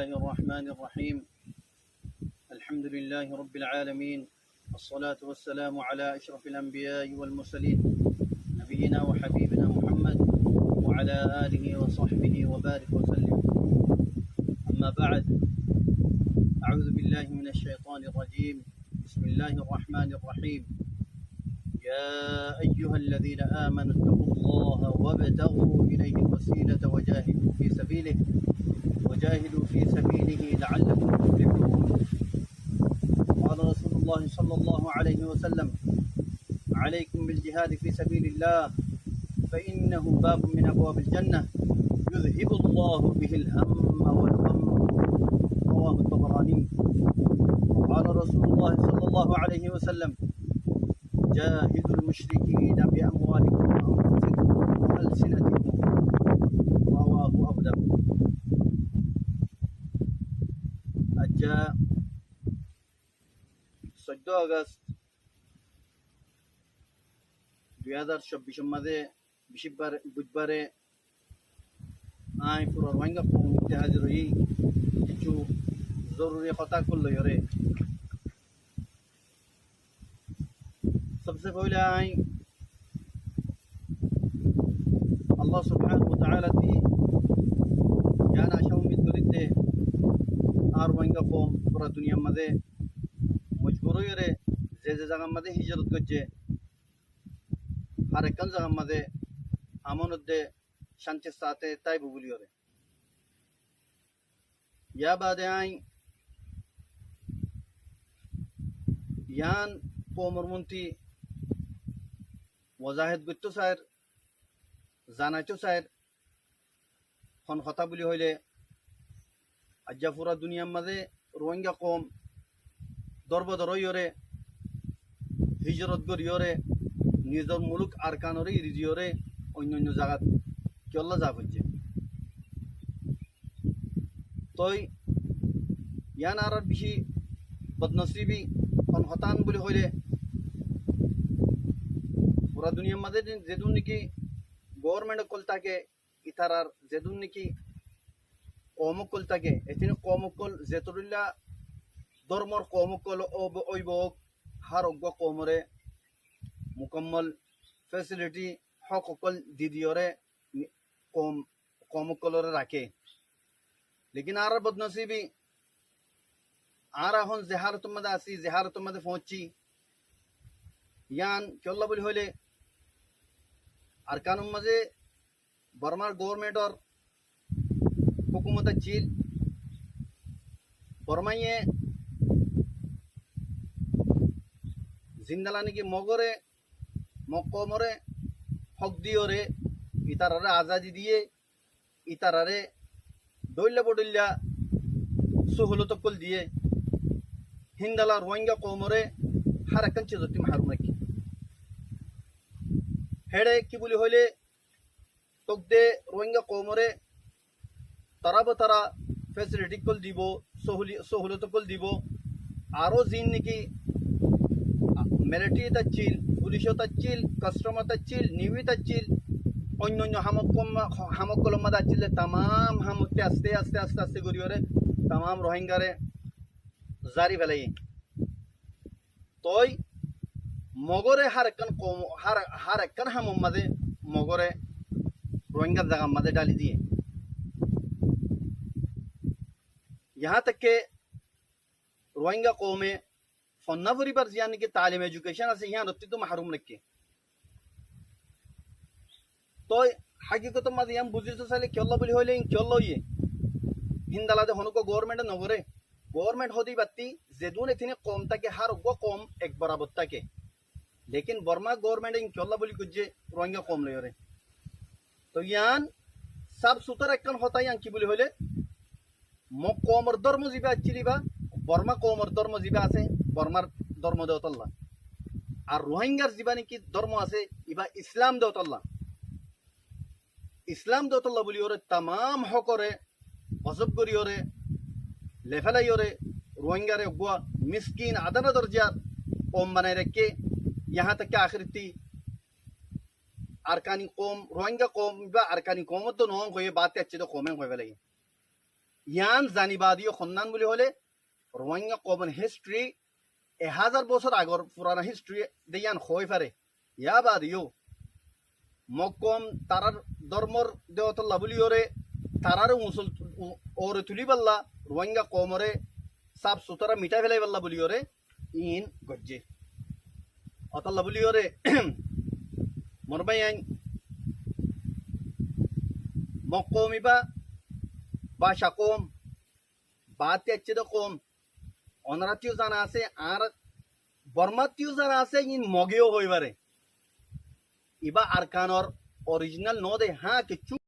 الله الرحمن الرحيم. الحمد لله رب العالمين، الصلاة والسلام على أشرف الأنبياء والمرسلين، نبينا وحبيبنا محمد وعلى آله وصحبه وبارك وسلم. أما بعد، أعوذ بالله من الشيطان الرجيم. بسم الله الرحمن الرحيم. يا أيها الذين آمنوا اتقوا الله وابتغوا إليه الوسيلة وجاهدوا في سبيله لعلكم تفلحون. قال رسول الله صلى الله عليه وسلم: عليكم بالجهاد في سبيل الله فإنه باب من أبواب الجنة يذهب الله به الهم والغم. رواه الطبراني. قال رسول الله صلى الله عليه وسلم: جاهدوا المشركين بأموالكم وأنفسكم وألسنتكم. رواه أبو داود. আজ্জা 14 August 2024 মাঝে বুধবারে I পুরো রোহিঙ্গা কমিউনিটি হাজির হই কিছু জরুরি কথা করল রে। सबसे पहले आई अल्लाह सुब्हानहु व तआला ती यान आशा उम्मीद करीते আর রোহিঙ্গা কম পুরা দুনিয়ার মাঝে মজবুর হয়ে যে জায়গার মাঝে হিজরত করছে আর একখান জায়গার মাঝে আমনদে শান্তির সাথে তাই বলি ওরে ইয়া বাদে আই ইয়ান কমর মন্ত্রী ওয়াজাহিদ গুত্তু স্যার জানাইতো স্যার খন কথা বলি হইলে আজ্জা পুরা দুনিয়ার মাঝে রোহিঙ্গা কম দরবদর ইয়রে হিজরত করিয়রে নিজের মুলুক আরকানরে ইরিজিয়রে অন্য অন্য জায়গাত কেল্লা যা হচ্ছে তই ইয়ান আর বেশি বদনসিবি খন হতান বলি হইলে পুরা দুনিয়ার মাঝে যেদুন নাকি গভর্নমেন্ট কল থাকে ইতারার যেদুন নাকি কমকল থাকে এখানে কমকল যেতরিল্লা ধর্মর কমকল অভিভাবক হার অজ্ঞ কমরে মুকম্মল ফেসিলিটি হকল দিদিওরে কমকলরে রাখে। লেকিন আর বদনসিবি আর এখন জেহারতের মধ্যে আসি জেহারতের মধ্যে পৌঁছি ইয়ান কেল্লা বলি হইলে আর কানুন মাঝে বর্মার গভর্নমেন্টর হুকুমত চিল বর্মাইয়ে জিন্দালা নাকি মগরে মকমরে হক দিওরে ইতারারে আজাদি দিয়ে ইতারারে দৈল্লা বডল্লা সহলতকল দিয়ে হিন্দালা রোহিঙ্গা কমরে হারাকান চেজতি মাহারুম নাকি হেডে কি বলি হইলে তকদে রোহিঙ্গা কমরে তারা ফেসিলিটি কল দিব সহলত কল দিব আরো জিন নাকি মিলিটারি তাচ্ছিল পুলিশও তাচ্ছিল কাস্টমার তাচ্ছিল নিউই তাচ্ছিল অন্য অন্য হামকল মাদা আছিল তামাম হামতে আস্তে আস্তে আস্তে আস্তে করিওরে তামাম রোহিঙ্গারে জারি ফেলাই তই মগরে হার একখান হামম মাঝে মগরে রোহিঙ্গার জায়গার মাঝে ডালি দিয়ে यहाँ तक के रोहिंगा कौमे फन्ना परिवार यानी कि तालीम एजुकेशन से यहाँ रत्ती तो महरूम रखे तो हकीकत मत यहाँ बुझी तो साले क्यों बोली होले क्यों ये हिंदाला दे होने को गवर्नमेंट नगरे गवर्नमेंट होती बत्ती जेदून इतने कौम तक के हर वो कौम एक बराबर तक के लेकिन बर्मा गवर्नमेंट इन क्यों बोली कुछ रोहिंगा कौम ले रहे तो यहाँ सब सुतर एक होता है यहाँ की बोली होले কমর ধর্ম জিবা চিলিবা বর্মা কমর ধর্ম জিবা আছে বর্মার ধর্ম দেওতল্লা আর রোহিঙ্গার জিবা নাকি ধর্ম আছে ইবা ইসলাম দেওতল্লা বলি ওরে তামাম হকরে অজব করি ওরে লেফেলাই ওরে রোহিঙ্গারে গুয়া মিসকিন আদানা দরজার কম বানাই রেখে ইহা থেকে আখরিতি আরকানি কম রোহিঙ্গা কম বা আরকানি কম তো নয় হয়ে বাতে আছে তো কমে হয়ে ফেলে ইয়ান জানিবাদীয় সন্ধান বুলি হলে রোহিঙ্গা কমন হিস্ট্রি 1000 বছর আগর পুরানা হিস্ট্রি দেয়ান হয়ে পারে ইয়া বাদিও মকম তারার ধর্মর দেওতল্লা বুলি ওরে তারার মুসল ওরে তুলি পাল্লা রোহিঙ্গা কমরে সাফ সুতরা মিটাই ফেলাই পাল্লা বুলি ওরে ইন গজ্জে অতল্লা বুলি ওরে মরবাই আইন মকমিবা ভাষা কম বাতে আচ্ছেদ কম অনারাতিও জানা আছে আর বর্মাতিও জানা আছে ইন মগেও হইবারে ইবা আরকানর অরিজিনাল ন দে হ্যাঁ কিচ্ছু